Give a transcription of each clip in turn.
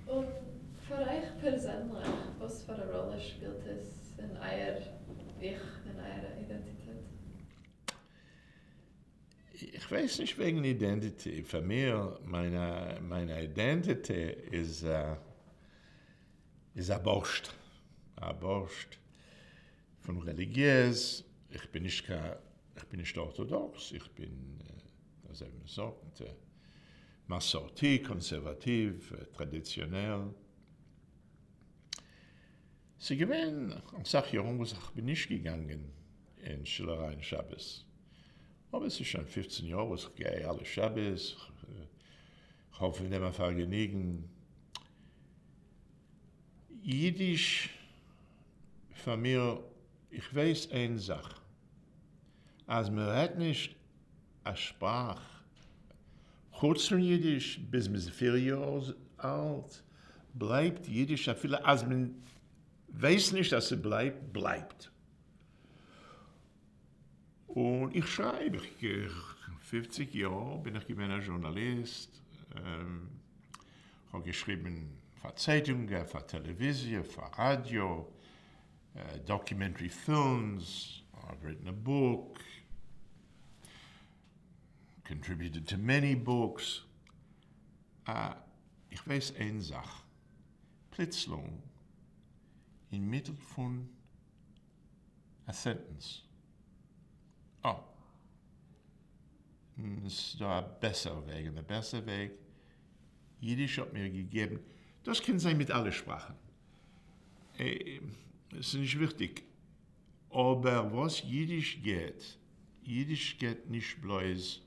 Und für euch persönlich, was für eine Rolle spielt es in euer Ich, in eurer Identität? Ich weiß nicht wegen Identity. Für mich, meine Identity ist ein Borscht. Ein Borscht von religiös. Ich bin nicht orthodox. Ich bin, wie man sagt, Massorti, konservativ, traditionell. Sie gewinnen, ich sage ja, ich bin nicht gegangen in Schillereien Schabbos. Aber es ist schon 15 Jahre, ich gehe alle Schabbos. Ich hoffe, wir nehmen vergnügen. Jiddisch, für mich, ich weiß eine Sache. Als man hat nicht eine Sprache, kurz von Jiddisch, bis man 4 Jahre alt, bleibt Jiddisch, als man weiß nicht, dass es bleibt. Und ich schreibe, 50 Jahre bin ich gewesen Journalist, habe geschrieben für Zeitungen, für Television, für Radio, documentary films, I've written a book, contributed to many books. Ich weiß eine Sache, plötzlich in Mittel von einer Sentence. Oh, es ist da ein besserer Weg. Und der bessere Weg, Jiddisch hat mir gegeben, das kann sein mit allen Sprachen. Das ist nicht wichtig. Aber was Jiddisch geht nicht bloß,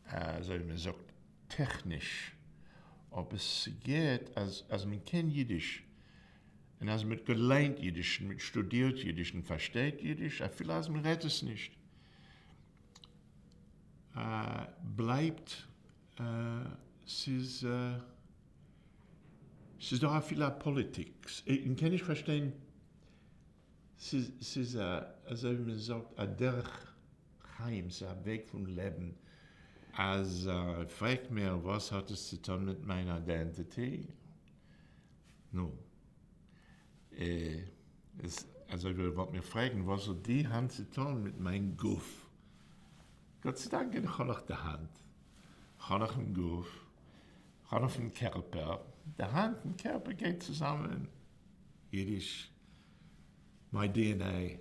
wie man sagt, technisch. Aber es geht, als man kennt Jiddisch, und als man gelernt Jiddisch, man studiert Jiddisch und versteht Jiddisch, vielleicht als man redet es nicht, bleibt, es ist doch auch viel Politik. Ich kann nicht verstehen, es ist also wie man sagt, ein Derchheim, es ist ein Weg vom Leben. Als fragt mir, was hat es zu tun mit meiner Identität? No. Also ich wollte mir fragen, was hat die Hand zu tun mit meinem Guff? Gott sei Dank, ich habe noch die Hand. Ich habe noch einen Guff. Ich habe noch einen Körper. Die Hand und der Körper gehen zusammen. Jiddisch, my DNA.